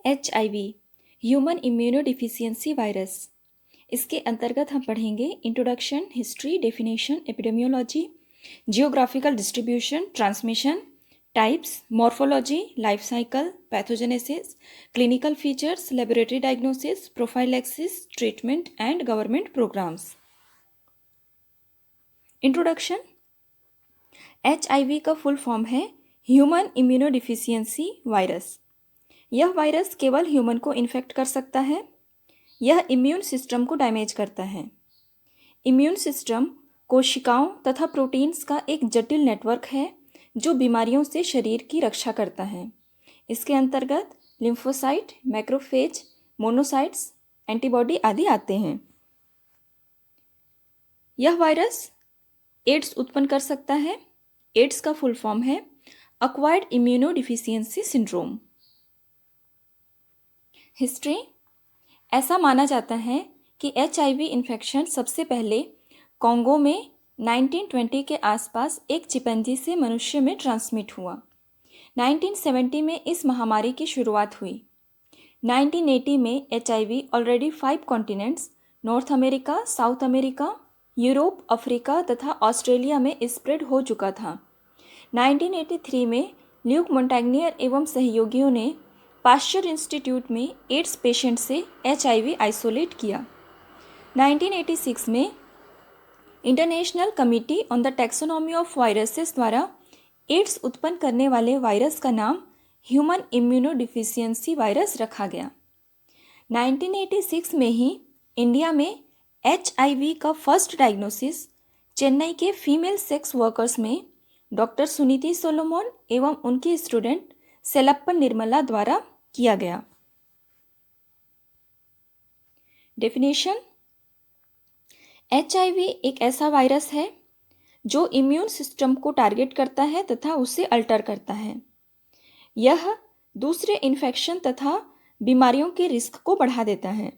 HIV human immunodeficiency virus. इसके अंतर्गत हम पढ़ेंगे introduction, history, definition, epidemiology, geographical distribution, transmission, types, morphology, life cycle, pathogenesis, clinical features, laboratory diagnosis, prophylaxis, treatment and government programmes. Introduction. HIV का full form है human immunodeficiency virus. यह virus केवल human को infect कर सकता है। यह immune system को डैमेज करता है। इम्यून सिस्टम कोशिकाओं तथा प्रोटीन्स का एक जटिल नेटवर्क है जो बीमारियों से शरीर की रक्षा करता है। इसके अंतर्गत लिम्फोसाइट, मैक्रोफेज, मोनोसाइट्स, एंटीबॉडी आदि आते हैं। यह वायरस एड्स उत्पन्न कर सकता है। एड्स का फुल फॉर्म है एक्वायर्ड इम्यूनोडिफिशियंसी सिंड्रोम। हिस्ट्री। ऐसा माना जाता है कि HIV इन्फेक्शन सबसे पहले कॉन्गो में 1920 के आसपास एक चिंपैंजी से मनुष्य में ट्रांसमिट हुआ। 1970 में इस महामारी की शुरुआत हुई। 1980 में HIV already 5 continents north America, south America, Europe, Africa तथा ऑस्ट्रेलिया में स्प्रेड हो चुका था। 1983 में ल्यूक मोंटैग्नियर एवं सहयोगियों ने पाश्चर इंस्टीट्यूट में एड्स पेशेंट से HIV आइसोलेट किया। 1986 में international committee on the taxonomy of viruses द्वारा एड्स उत्पन्न करने वाले वायरस का नाम ह्यूमन इम्यूनोडिफिशियंसी वायरस रखा गया। 1986 में ही इंडिया में HIV का फर्स्ट डायग्नोसिस चेन्नई के फीमेल सेक्स वर्कर्स में डॉक्टर सुनीति सोलोमन एवं उनकी स्टूडेंट सेलप्पन निर्मला द्वारा किया गया। डेफिनेशन। HIV एक ऐसा वायरस है जो इम्यून सिस्टम को टारगेट करता है तथा उसे अल्टर करता है। यह दूसरे इन्फेक्शन तथा बीमारियों के रिस्क को बढ़ा देता है।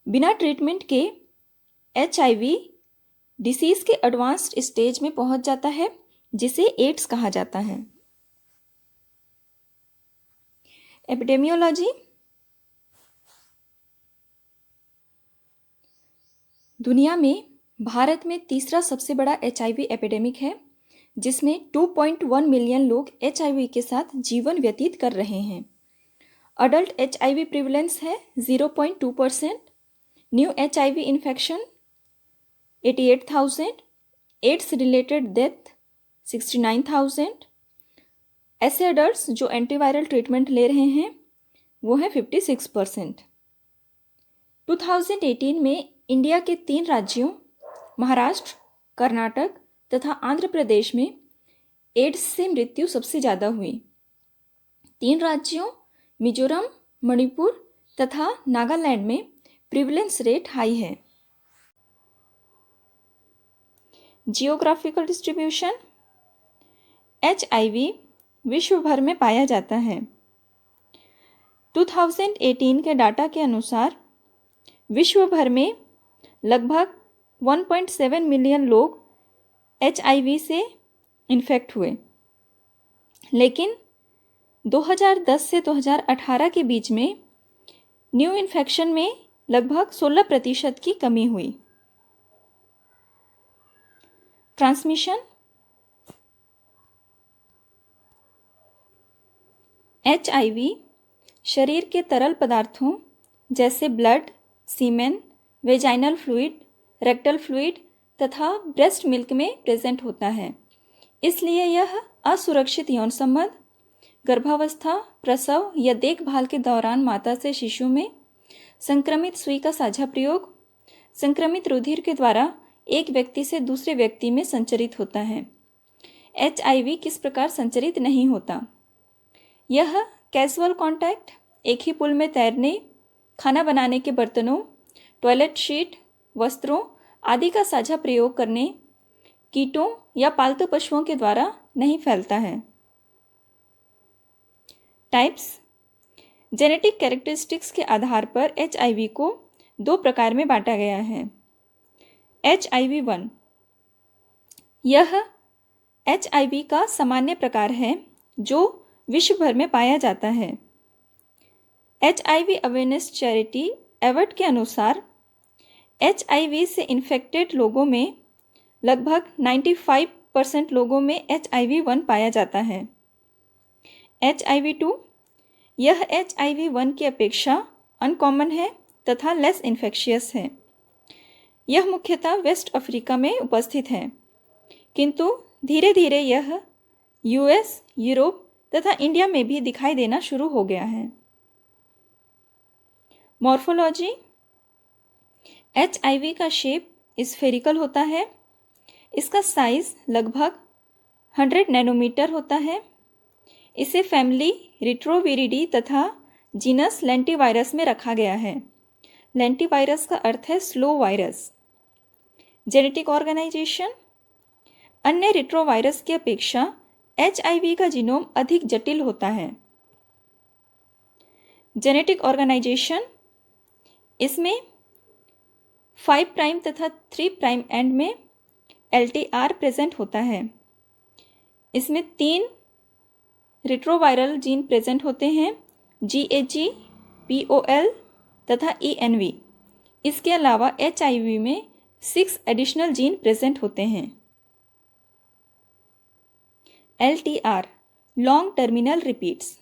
बिना ट्रीटमेंट के HIV डिसीज के एडवांस्ड स्टेज में पहुंच जाता है जिसे एड्स कहा जाता है। एपिडेमियोलॉजी। दुनिया में भारत में तीसरा सबसे बड़ा HIV एपिडेमिक है जिसमें 2.1 मिलियन लोग HIV के साथ जीवन व्यतीत कर रहे हैं। अडल्ट HIV प्रिवलेंस है 0.2%। New HIV infection 88,000। AIDS related death 69,000। ऐसे अडल्ट्स जो एंटीवायरल ट्रीटमेंट ले रहे हैं वो है 56%। 2018 में इंडिया के 3 राज्यों महाराष्ट्र, कर्नाटक तथा आंध्र प्रदेश में एड्स से मृत्यु सबसे ज़्यादा हुई। 3 राज्यों मिजोरम, मणिपुर तथा नागालैंड में प्रिवलेंस रेट हाई है। Geographical distribution. HIV विश्व भर में पाया जाता है। 2018 के डाटा के अनुसार विश्व भर में लगभग 1.7 मिलियन लोग HIV से इन्फेक्ट हुए, लेकिन 2010 से 2018 के बीच में न्यू इन्फेक्शन में लगभग 16% की कमी हुई। ट्रांसमिशन। HIV शरीर के तरल पदार्थों जैसे ब्लड, सीमेन, वेजाइनल फ्लूइड, रेक्टल फ्लूइड तथा ब्रेस्ट मिल्क में प्रेजेंट होता है। इसलिए यह असुरक्षित यौन संबंध, गर्भावस्था, प्रसव या देखभाल के दौरान माता से शिशु में संक्रमित सुई का साझा प्रयोग, संक्रमित रुधिर के द्वारा एक व्यक्ति से दूसरे व्यक्ति में संचरित होता है। HIV किस प्रकार संचरित नहीं होता? यह कैजुअल कांटेक्ट, एक ही पुल में तैरने, खाना बनाने के बर्तनों, टॉयलेट शीट, वस्त्रों आदि का साझा प्रयोग करने, कीटों या पालतू पशुओं के द्वारा नहीं फैलता है। टाइप्स। जेनेटिक कैरेक्टरिस्टिक्स के आधार पर HIV को 2 प्रकार में बांटा गया है। HIV-1 यह HIV का सामान्य प्रकार है जो विश्व भर में पाया जाता है। HIV अवेयरनेस चैरिटी एवट के अनुसार HIV से इन्फेक्टेड लोगों में लगभग 95% लोगों में HIV-1 पाया जाता है। HIV-2 यह HIV-1 की अपेक्षा अनकॉमन है तथा लेस इन्फेक्शियस है। यह मुख्यतः वेस्ट अफ्रीका में उपस्थित है, किंतु धीरे धीरे यह US, यूरोप तथा इंडिया में भी दिखाई देना शुरू हो गया है। मॉर्फोलॉजी। HIV का शेप स्फेरिकल होता है। इसका साइज लगभग 100 नैनोमीटर होता है। इसे फैमिली रिट्रोविरिडी तथा जीनस लेंटिवायरस में रखा गया है। लेंटिवायरस का अर्थ है स्लो वायरस। Genetic organisation. अन्य रिट्रोवायरस की अपेक्षा HIV का जीनोम अधिक जटिल होता है। जेनेटिक ऑर्गेनाइजेशन, इसमें 5 प्राइम तथा 3 प्राइम एंड में LTR प्रेजेंट होता है। इसमें 3 रिट्रोवायरल जीन प्रेजेंट होते हैं, GAG, POL तथा ENV। इसके अलावा HIV में 6 एडिशनल जीन प्रेजेंट होते हैं। LTR long terminal repeats.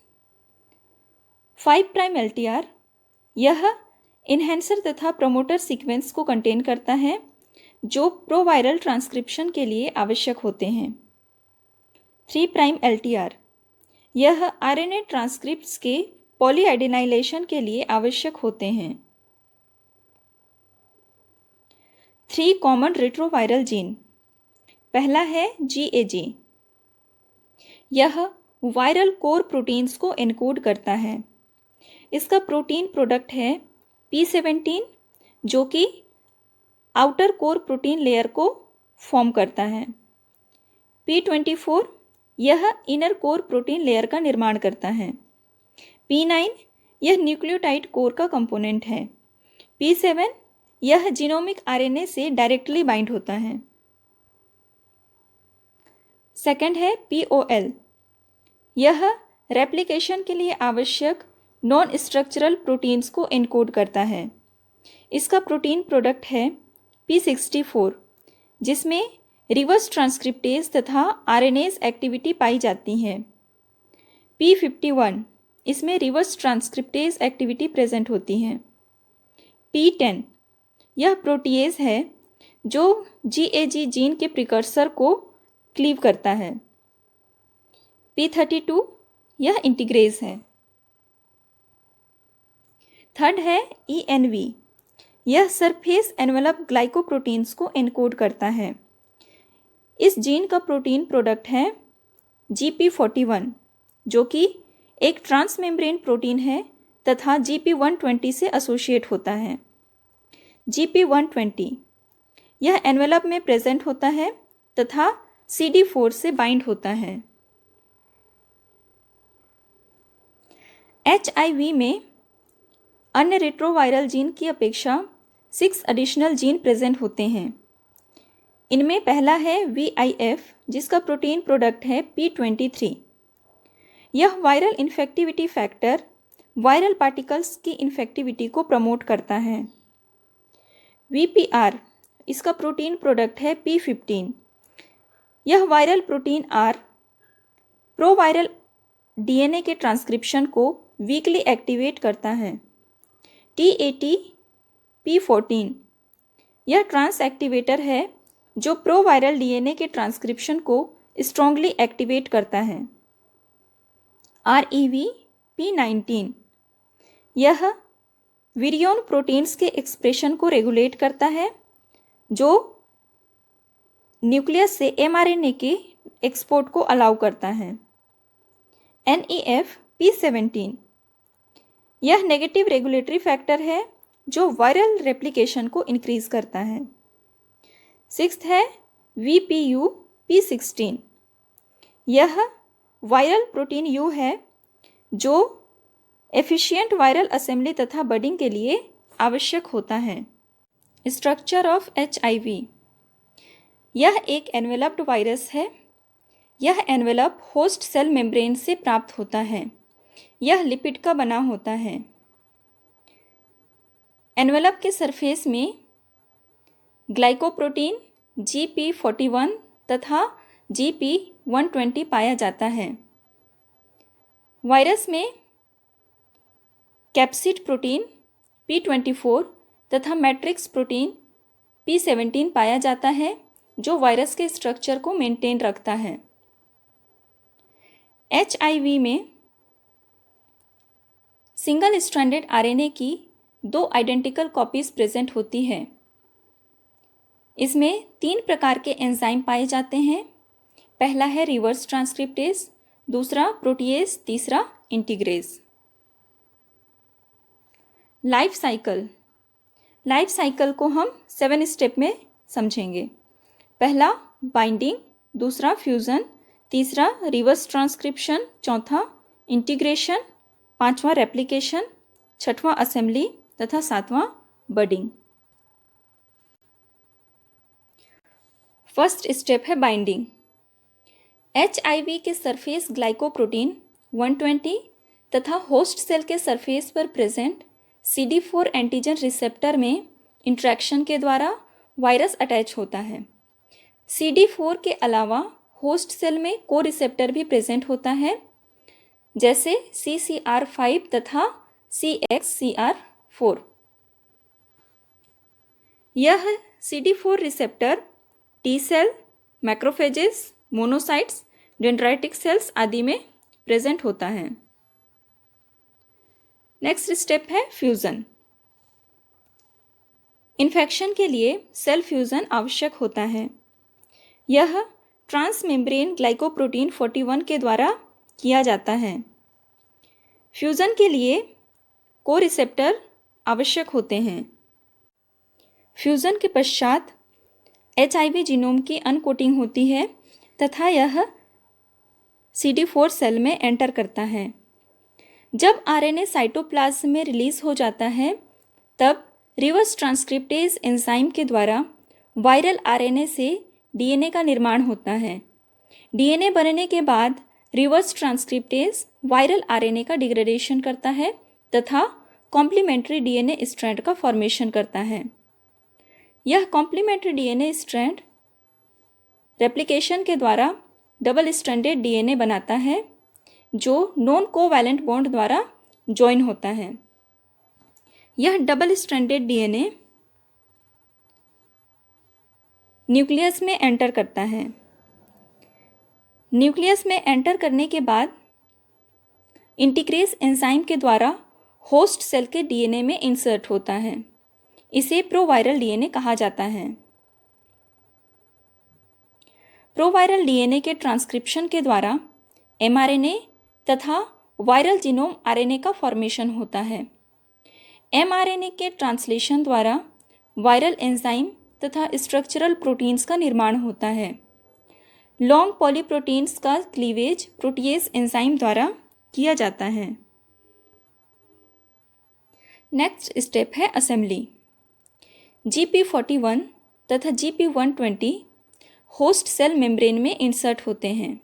5 prime LTR यह इन्हेंसर तथा प्रमोटर सीक्वेंस को कंटेन करता है जो प्रोवायरल ट्रांसक्रिप्शन के लिए आवश्यक होते हैं। 3 प्राइम LTR यह RNA ट्रांसक्रिप्ट्स के पॉलीएडिनाइलेशन के लिए आवश्यक होते हैं। 3 कॉमन रिट्रोवायरल जीन। पहला है GAG। यह वायरल कोर प्रोटीन्स को एनकोड करता है। इसका प्रोटीन प्रोडक्ट है P17 जो कि आउटर कोर प्रोटीन लेयर को फॉर्म करता है। P24 यह इनर कोर प्रोटीन लेयर का निर्माण करता है। P9 यह न्यूक्लियोटाइड कोर का कंपोनेंट है। P7 यह जीनोमिक RNA से डायरेक्टली बाइंड होता है। सेकंड है POL। यह रेप्लिकेशन के लिए आवश्यक नॉन स्ट्रक्चरल प्रोटीन्स को एनकोड करता है। इसका प्रोटीन प्रोडक्ट है P64 जिसमें रिवर्स ट्रांसक्रिप्टेज तथा RNase एक्टिविटी पाई जाती है। P51 इसमें रिवर्स ट्रांसक्रिप्टेज एक्टिविटी प्रेजेंट होती है। P10 यह प्रोटीएज है जो GAG जीन के प्रिकर्सर को क्लीव करता है। P32 यह इंटीग्रेज है। थर्ड है ENV। यह सरफेस एनवेलप ग्लाइकोप्रोटीन्स को एनकोड करता है। इस जीन का प्रोटीन प्रोडक्ट है GP41 जो कि एक ट्रांसमेम्ब्रेन प्रोटीन है तथा GP120 से एसोसिएट होता है। GP120 यह एनवेलप में प्रेजेंट होता है तथा CD4 से बाइंड होता है। HIV में अन्य रेट्रोवायरल जीन की अपेक्षा 6 एडिशनल जीन प्रेजेंट होते हैं। इनमें पहला है VIF जिसका प्रोटीन प्रोडक्ट है P23। यह viral infectivity factor viral particles की इन्फेक्टिविटी को प्रमोट करता है। VPR इसका प्रोटीन प्रोडक्ट है P15। यह वायरल प्रोटीन R प्रोवायरल DNA के ट्रांसक्रिप्शन को वीकली एक्टिवेट करता है। TAT P14 यह ट्रांस एक्टिवेटर है जो प्रोवायरल DNA के ट्रांसक्रिप्शन को स्ट्रांगली एक्टिवेट करता है। REV P19 यह विरियन प्रोटीन्स के एक्सप्रेशन को रेगुलेट करता है जो न्यूक्लियस से mRNA के एक्सपोर्ट को अलाउ करता है। NEF P17 यह नेगेटिव रेगुलेटरी फैक्टर है जो वायरल रेप्लिकेशन को इंक्रीज करता है। सिक्स्थ है VPU P16। यह वायरल प्रोटीन U है जो एफिशिएंट वायरल असेंबली तथा बडिंग के लिए आवश्यक होता है। Structure of HIV। यह एक एनवेलप्ड वायरस है। यह एनवेलप होस्ट सेल मेम्ब्रेन से प्राप्त होता है। यह लिपिड का बना होता है। एनवेलप के सरफेस में ग्लाइकोप्रोटीन GP41 तथा GP120 पाया जाता है। वायरस में कैप्सिड प्रोटीन P24 तथा मैट्रिक्स प्रोटीन P17 पाया जाता है, जो वायरस के स्ट्रक्चर को मेंटेन रखता है। HIV में सिंगल स्ट्रैंडेड RNA की 2 आइडेंटिकल कॉपीज प्रेजेंट होती है। इसमें 3 प्रकार के एंजाइम पाए जाते हैं। पहला है रिवर्स ट्रांसक्रिप्टेज, दूसरा प्रोटीएज, तीसरा इंटीग्रेज। लाइफ साइकिल को हम 7 स्टेप में समझेंगे। पहला बाइंडिंग, दूसरा फ्यूज़न, तीसरा रिवर्स ट्रांसक्रिप्शन, चौथा इंटीग्रेशन, पांचवा रेप्लिकेशन, छठवां असेंबली तथा सातवां बडिंग। फर्स्ट स्टेप है बाइंडिंग। HIV के सरफेस ग्लाइकोप्रोटीन 120 तथा होस्ट सेल के सरफेस पर प्रेजेंट CD4 एंटीजन रिसेप्टर में इंट्रैक्शन के द्वारा वायरस अटैच होता है। CD4 के अलावा होस्ट सेल में को रिसेप्टर भी प्रेजेंट होता है, जैसे CCR5 तथा CXCR4। यह CD4 receptor T cell, macrophages, monocytes, dendritic cells आदि में प्रेजेंट होता है। नेक्स्ट स्टेप है फ्यूजन। इन्फेक्शन के लिए सेल फ्यूजन आवश्यक होता है। यह ट्रांसमेम्ब्रेन ग्लाइकोप्रोटीन 41 के द्वारा किया जाता है। फ्यूजन के लिए को रिसेप्टर आवश्यक होते हैं। फ्यूजन के पश्चात HIV जीनोम की अनकोटिंग होती है तथा यह CD4 सेल में एंटर करता है। जब RNA साइटोप्लाज्म में रिलीज हो जाता है, तब रिवर्स ट्रांसक्रिप्टेज एंजाइम के द्वारा वायरल RNA से DNA का निर्माण होता है। DNA बनने के बाद रिवर्स ट्रांसक्रिप्टेज वायरल RNA का डिग्रेडेशन करता है तथा कॉम्प्लीमेंट्री DNA स्ट्रैंड का फॉर्मेशन करता है। यह कॉम्प्लीमेंट्री DNA स्ट्रैंड रेप्लिकेशन के द्वारा डबल स्ट्रैंडेड DNA बनाता है, जो नॉन कोवैलेंट बॉन्ड द्वारा ज्वाइन होता है। यह डबल स्ट्रैंडेड DNA न्यूक्लियस में एंटर करता है। न्यूक्लियस में एंटर करने के बाद इंटीग्रेज एंजाइम के द्वारा होस्ट सेल के DNA में इंसर्ट होता है। इसे प्रोवायरल DNA कहा जाता है। प्रोवायरल DNA के ट्रांसक्रिप्शन के द्वारा mRNA तथा वायरल जीनोम RNA का फॉर्मेशन होता है। mRNA के ट्रांसलेशन द्वारा वायरल एंजाइम तथा स्ट्रक्चरल प्रोटीन्स का निर्माण होता है। लॉन्ग पॉलीप्रोटीन्स का क्लीवेज प्रोटीएज एंजाइम द्वारा किया जाता है। नेक्स्ट स्टेप है असेंबली। GP41 तथा GP120 होस्ट सेल मेम्ब्रेन में इंसर्ट होते हैं।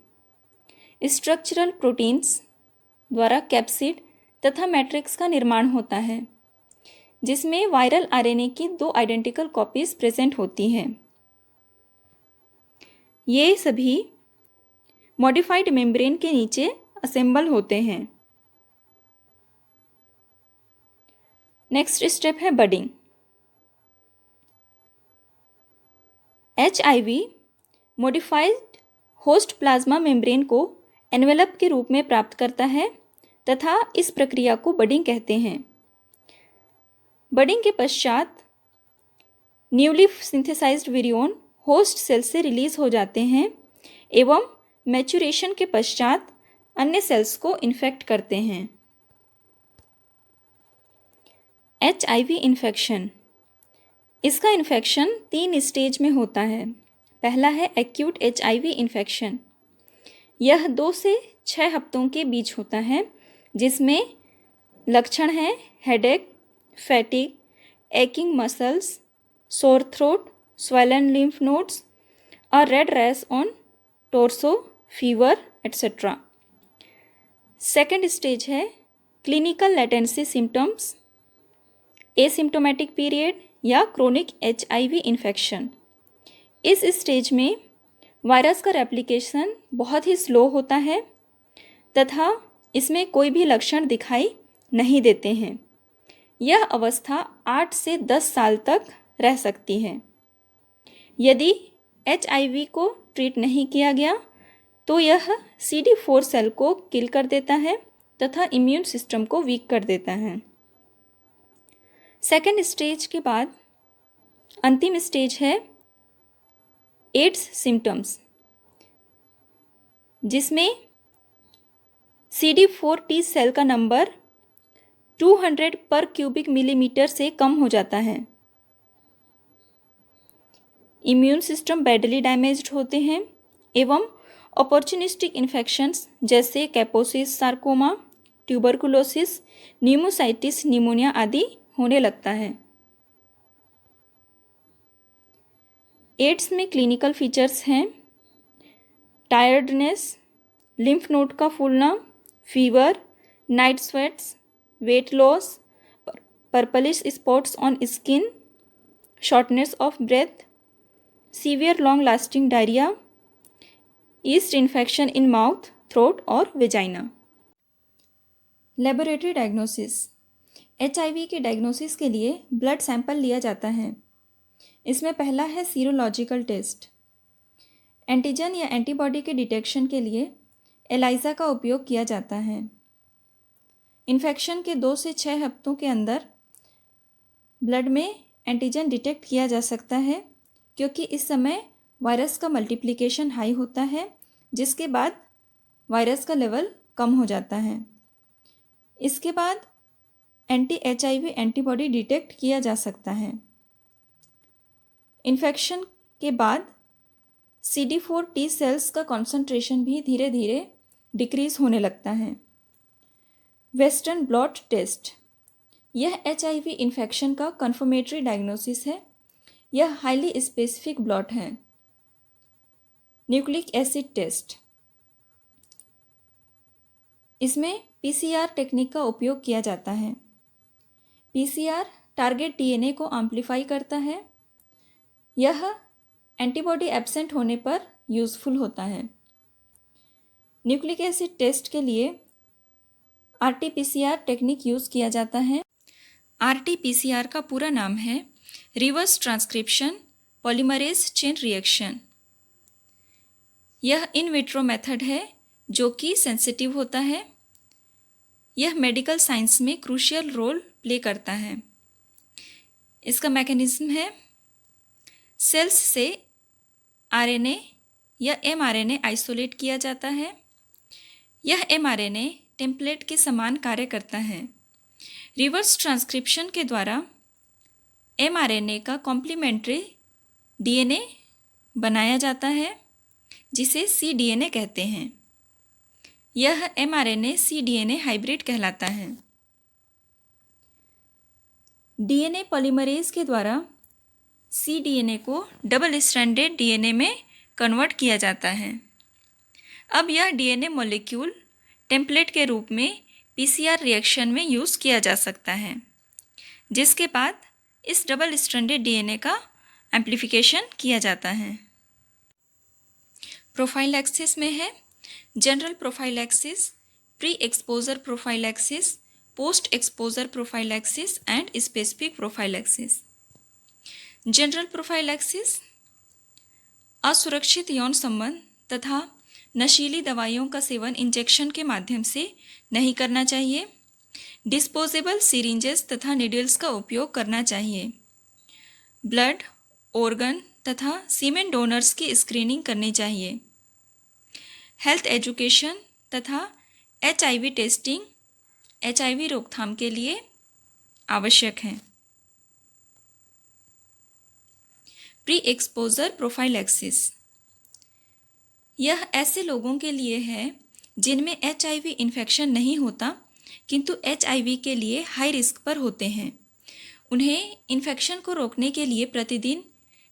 स्ट्रक्चरल प्रोटीन्स द्वारा कैप्सिड तथा मैट्रिक्स का निर्माण होता है, जिसमें वायरल RNA की 2 आइडेंटिकल कॉपीज प्रेजेंट होती हैं। ये सभी मॉडिफाइड मेम्ब्रेन के नीचे असेंबल होते हैं। नेक्स्ट स्टेप है budding. HIV modified host plasma membrane को एनवेलप के रूप में प्राप्त करता है तथा इस प्रक्रिया को बडिंग कहते हैं। बडिंग के पश्चात newly synthesised virion host cell से रिलीज हो जाते हैं एवं मैच्योरेशन के पश्चात अन्य सेल्स को इन्फेक्ट करते हैं। HIV infection. इसका इन्फेक्शन 3 स्टेज में होता है। पहला है एक्यूट HIV इन्फेक्शन। यह 2 से 6 हफ्तों के बीच होता है, जिसमें लक्षण हैं headache, fatigue, aching muscles, sore throat, swollen lymph nodes, a red rash on torso, fever, etc. Second stage है clinical latency symptoms. Asymptomatic period या क्रोनिक HIV इन्फेक्शन। इस स्टेज में वायरस का रेप्लिकेशन बहुत ही स्लो होता है तथा इसमें कोई भी लक्षण दिखाई नहीं देते हैं। यह अवस्था 8 से 10 साल तक रह सकती है। यदि HIV को ट्रीट नहीं किया गया तो यह CD4 सेल को किल कर देता है तथा इम्यून सिस्टम को वीक कर देता है। सेकेंड स्टेज के बाद अंतिम स्टेज है एड्स सिम्टम्स, जिसमें CD4 T सेल का नंबर 200 पर क्यूबिक मिलीमीटर से कम हो जाता है। इम्यून सिस्टम बैडली डैमेज्ड होते हैं एवं अपॉर्चुनिस्टिक इन्फेक्शंस जैसे Kaposi's sarcoma, tuberculosis, pneumocystis, pneumonia आदि होने लगता है। एड्स में क्लिनिकल फीचर्स हैं टायर्डनेस, लिम्फ नोड का फूलना, fever, night sweats, weight loss, purplish spots on skin, shortness of breath, severe long lasting diarrhoea, yeast infection in mouth, throat और vagina. Laboratory diagnosis. HIV के diagnosis के लिए blood sample लिया जाता है। इसमें पहला है सीरोलॉजिकल टेस्ट। एंटीजन या एंटीबॉडी के डिटेक्शन के लिए एलाइजा का उपयोग किया जाता है। इन्फेक्शन के 2 से 6 हफ्तों के अंदर ब्लड में एंटीजन डिटेक्ट किया जा सकता है, क्योंकि इस समय वायरस का मल्टीप्लिकेशन हाई होता है, जिसके बाद वायरस का लेवल कम हो जाता है। इसके बाद anti-HIV एंटीबॉडी डिटेक्ट किया जा सकता है। इन्फेक्शन के बाद CD4 T सेल्स का कॉन्सेंट्रेशन भी धीरे धीरे डिक्रीज होने लगता है। वेस्टर्न ब्लॉट टेस्ट, यह HIV इन्फेक्शन का कन्फर्मेटरी डायग्नोसिस है। यह हाईली स्पेसिफिक ब्लॉट है। न्यूक्लिक एसिड टेस्ट, इसमें PCR टेक्निक का उपयोग किया जाता है। PCR टारगेट DNA को एम्प्लीफाई करता है। यह एंटीबॉडी एब्सेंट होने पर यूज़फुल होता है। न्यूक्लिक एसिड टेस्ट के लिए RT-PCR टेक्निक यूज़ किया जाता है। RT-PCR का पूरा नाम है reverse transcription polymerase chain reaction. यह इन विट्रो मेथड है जो कि सेंसिटिव होता है। यह मेडिकल साइंस में क्रूशियल रोल प्ले करता है। इसका मैकेनिज्म है सेल्स से RNA या mRNA आइसोलेट किया जाता है। यह mRNA टेम्पलेट के समान कार्य करता है। रिवर्स ट्रांसक्रिप्शन के द्वारा mRNA का कॉम्प्लीमेंट्री DNA बनाया जाता है, जिसे cDNA कहते हैं। यह mRNA cDNA हाइब्रिड कहलाता है। DNA पॉलीमरेज के द्वारा cDNA को डबल स्ट्रैंडेड DNA में कन्वर्ट किया जाता है। अब यह DNA मॉलिक्यूल टेम्पलेट के रूप में PCR रिएक्शन में यूज़ किया जा सकता है, जिसके बाद इस डबल स्ट्रैंडेड DNA का एम्प्लीफिकेशन किया जाता है। प्रोफाइलैक्सिस में है general prophylaxis, pre exposure prophylaxis, post exposure prophylaxis and specific prophylaxis. General prophylaxis असुरक्षित यौन संबंध तथा नशीली दवाइयों का सेवन इंजेक्शन के माध्यम से नहीं करना चाहिए। डिस्पोजेबल सिरिंजेस तथा नीडल्स का उपयोग करना चाहिए। ब्लड, ऑर्गन तथा सीमेन डोनर्स की स्क्रीनिंग करनी चाहिए। हेल्थ एजुकेशन तथा HIV टेस्टिंग HIV रोकथाम के लिए आवश्यक है। प्री एक्सपोजर प्रोफाइलैक्सिस, यह ऐसे लोगों के लिए है जिनमें HIV इन्फेक्शन नहीं होता, किंतु HIV के लिए हाई रिस्क पर होते हैं। उन्हें इन्फेक्शन को रोकने के लिए प्रतिदिन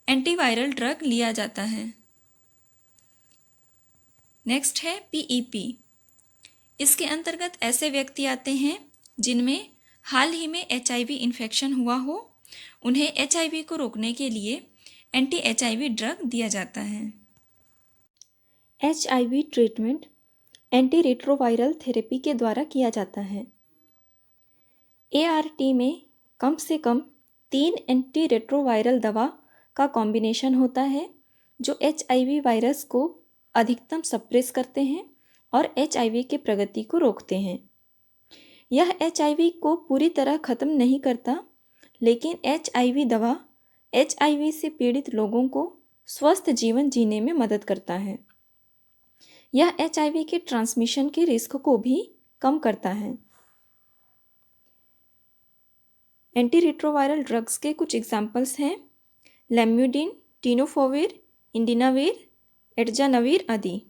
एंटीवायरल ड्रग लिया जाता है। नेक्स्ट है PEP। इसके अंतर्गत ऐसे व्यक्ति आते हैं जिनमें हाल ही में HIV इन्फेक्शन हुआ हो, उन्हें HIV को रोकने के लिए एंटी HIV ड्रग दिया जाता है। HIV treatment anti retroviral therapy के द्वारा किया जाता है। ART में कम से कम 3 एंटी रेट्रोवायरल दवा का कॉम्बिनेशन होता है जो HIV वायरस को अधिकतम सप्रेस करते हैं और HIV के प्रगति को रोकते हैं। यह HIV को पूरी तरह खत्म नहीं करता, लेकिन HIV दवा HIV से पीड़ित लोगों को स्वस्थ जीवन जीने में मदद करता है। यह HIV के ट्रांसमिशन के रिस्क को भी कम करता है। एंटी रेट्रोवायरल ड्रग्स के कुछ एग्जाम्पल्स हैं लेम्यूडिन, टीनोफोविर, इंडिनावीर, एटजानवीर आदि।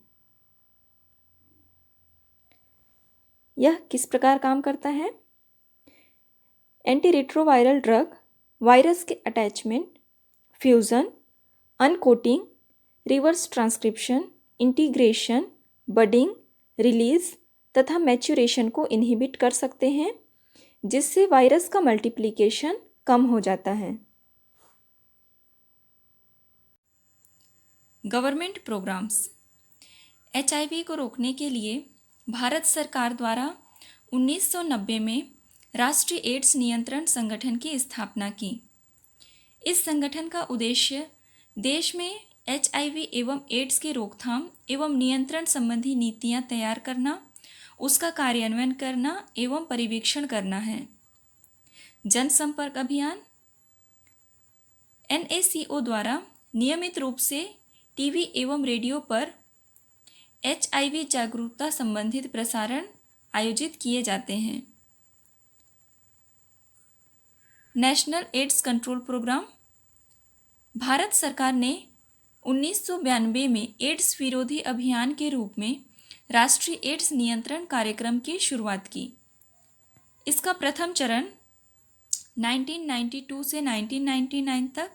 यह किस प्रकार काम करता है? एंटी रेट्रोवायरल ड्रग वायरस के attachment, fusion, uncoating, reverse transcription, integration, budding, release तथा मैच्यूरेशन को इनहिबिट कर सकते हैं, जिससे वायरस का मल्टीप्लिकेशन कम हो जाता है। Government programmes. HIV को रोकने के लिए भारत सरकार द्वारा 1990 में राष्ट्रीय एड्स नियंत्रण संगठन की स्थापना की। इस संगठन का उद्देश्य देश में HIV एवं एड्स की रोकथाम एवं नियंत्रण संबंधी नीतियां तैयार करना, उसका कार्यान्वयन करना एवं परिवीक्षण करना है। जनसंपर्क अभियान। NACO द्वारा नियमित रूप से टीवी एवं रेडियो पर HIV जागरूकता संबंधित प्रसारण आयोजित किए जाते हैं। National AIDS control programme. Bharat सरकार ने 1992 में एड्स विरोधी अभियान के रूप में राष्ट्रीय एड्स नियंत्रण कार्यक्रम की शुरुआत की। इसका प्रथम चरण 1992 से 1999 तक,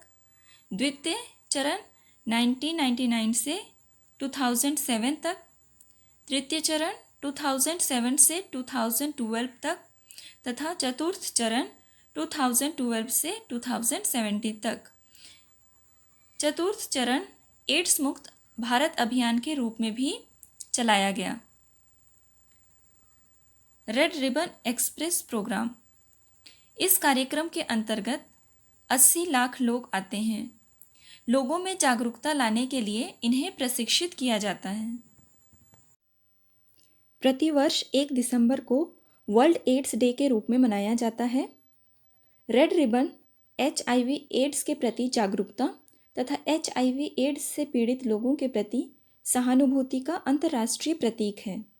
द्वितीय चरण 1999 से 2007 तक, तृतीय चरण 2007 से 2012 तक तथा चतुर्थ चरण 2012 से 2017 तक। चतुर्थ चरण एड्स मुक्त भारत अभियान के रूप में भी चलाया गया। Red ribbon express programme. इस कार्यक्रम के अंतर्गत 80 लाख लोग आते हैं। लोगों में जागरूकता लाने के लिए इन्हें प्रशिक्षित किया जाता है। प्रतिवर्ष 1 दिसंबर को वर्ल्ड एड्स डे के रूप में मनाया जाता है। रेड रिबन HIV एड्स के प्रति जागरूकता तथा HIV एड्स से पीड़ित लोगों के प्रति सहानुभूति का अंतर्राष्ट्रीय प्रतीक है।